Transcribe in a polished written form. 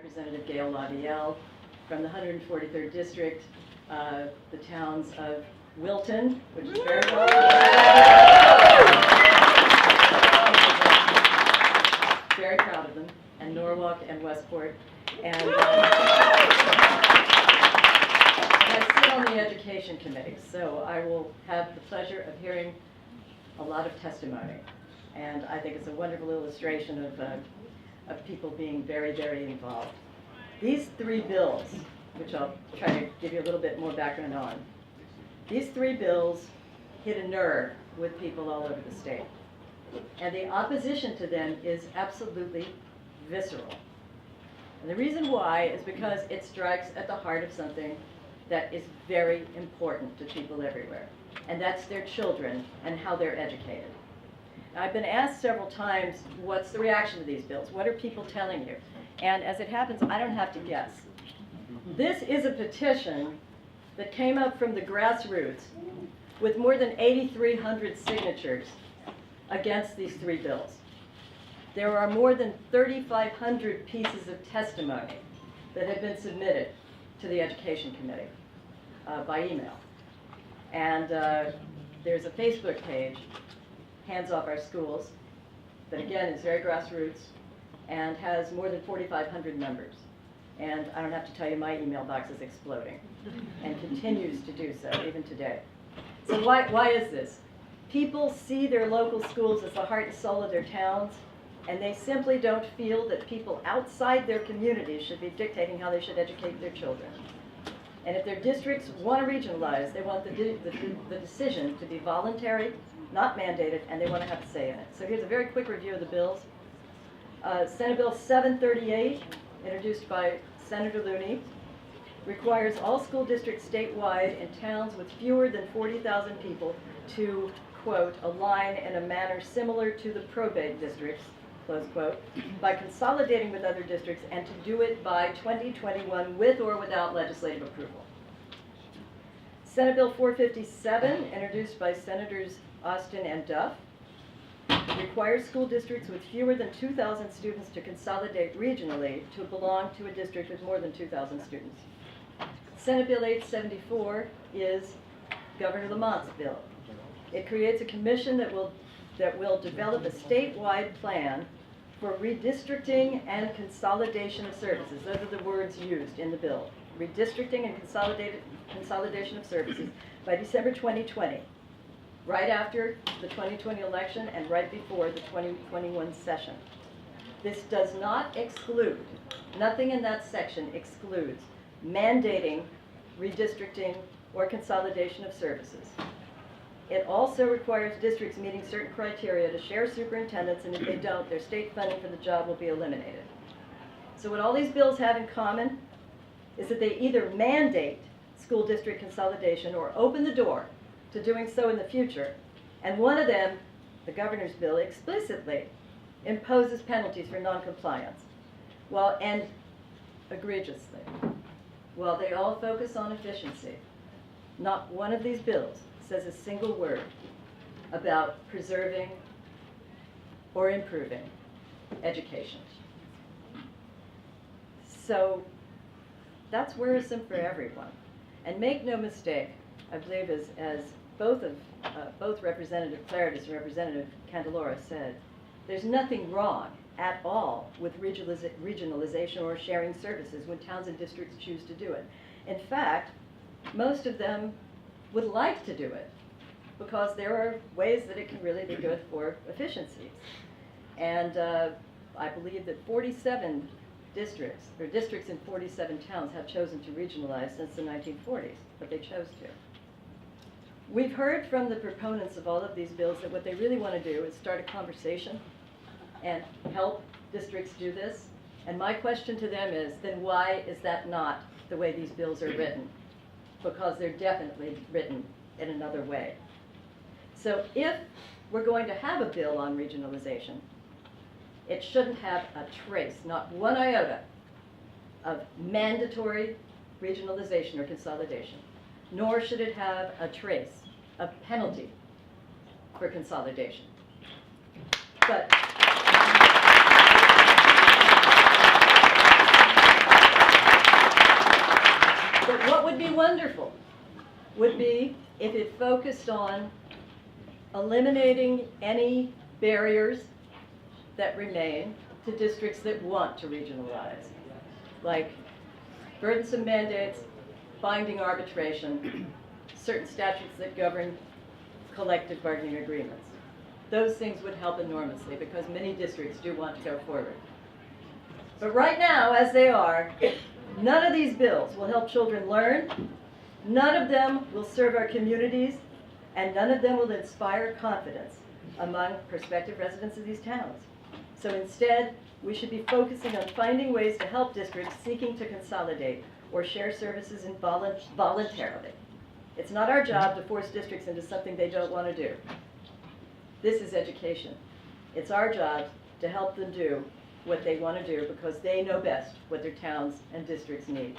Representative Gail Lavielle from the 143rd District, the towns of Wilton, which is very well. Very proud of them, and Norwalk and Westport. And I sit on the Education Committee, so I will have the pleasure of hearing a lot of testimony. And I think it's a wonderful illustration of people being very, very involved. These three bills, which I'll try to give you a little bit more background on, these three bills hit a nerve with people all over the state. And the opposition to them is absolutely visceral. And the reason why is because it strikes at the heart of something that is very important to people everywhere, and that's their children and how they're educated. Now, I've been asked several times, what's the reaction to these bills? What are people telling you? And as it happens, I don't have to guess. This is a petition that came up from the grassroots with more than 8,300 signatures against these three bills. There are more than 3,500 pieces of testimony that have been submitted to the Education Committee by email. And there's a Facebook page, Hands Off Our Schools, that again is very grassroots and has more than 4,500 members. And I don't have to tell you, my email box is exploding and continues to do so even today. So why is this? People see their local schools as the heart and soul of their towns, and they simply don't feel that people outside their communities should be dictating how they should educate their children. And if their districts want to regionalize, they want the decision to be voluntary, not mandated, and they want to have a say in it. So here's a very quick review of the bills. Senate Bill 738, introduced by Senator Looney, requires all school districts statewide in towns with fewer than 40,000 people to, quote, align in a manner similar to the probate districts, close quote, by consolidating with other districts, and to do it by 2021 with or without legislative approval. Senate Bill 457, introduced by Senators Austin and Duff, requires school districts with fewer than 2,000 students to consolidate regionally to belong to a district with more than 2,000 students. Senate Bill 874 is Governor Lamont's bill. It creates a commission that will develop a statewide plan for redistricting and consolidation of services. Those are the words used in the bill. Redistricting and consolidation of services by December 2020. Right after the 2020 election and right before the 2021 session. This does not exclude, nothing in that section excludes mandating redistricting or consolidation of services. It also requires districts meeting certain criteria to share superintendents, and if they don't, their state funding for the job will be eliminated. So what all these bills have in common is that they either mandate school district consolidation or open the door to doing so in the future. And one of them, the governor's bill, explicitly imposes penalties for noncompliance. And egregiously. While they all focus on efficiency, not one of these bills says a single word about preserving or improving education. So that's worrisome for everyone. And make no mistake, I believe as both Representative Claridis and Representative Candelora said, there's nothing wrong at all with regionalization or sharing services when towns and districts choose to do it. In fact, most of them would like to do it because there are ways that it can really be good for efficiencies. And I believe that 47 districts, or districts in 47 towns, have chosen to regionalize since the 1940s, but they chose to. We've heard from the proponents of all of these bills that what they really want to do is start a conversation and help districts do this. And my question to them is, then why is that not the way these bills are written? Because they're definitely written in another way. So if we're going to have a bill on regionalization, it shouldn't have a trace, not one iota, of mandatory regionalization or consolidation, nor should it have a trace of penalty for consolidation. But would be if it focused on eliminating any barriers that remain to districts that want to regionalize, like burdensome mandates, binding arbitration, certain statutes that govern collective bargaining agreements. Those things would help enormously because many districts do want to go forward. But right now, as they are, none of these bills will help children learn, none of them will serve our communities, and none of them will inspire confidence among prospective residents of these towns. So instead, we should be focusing on finding ways to help districts seeking to consolidate or share services voluntarily. It's not our job to force districts into something they don't want to do. This is education. It's our job to help them do what they want to do because they know best what their towns and districts need.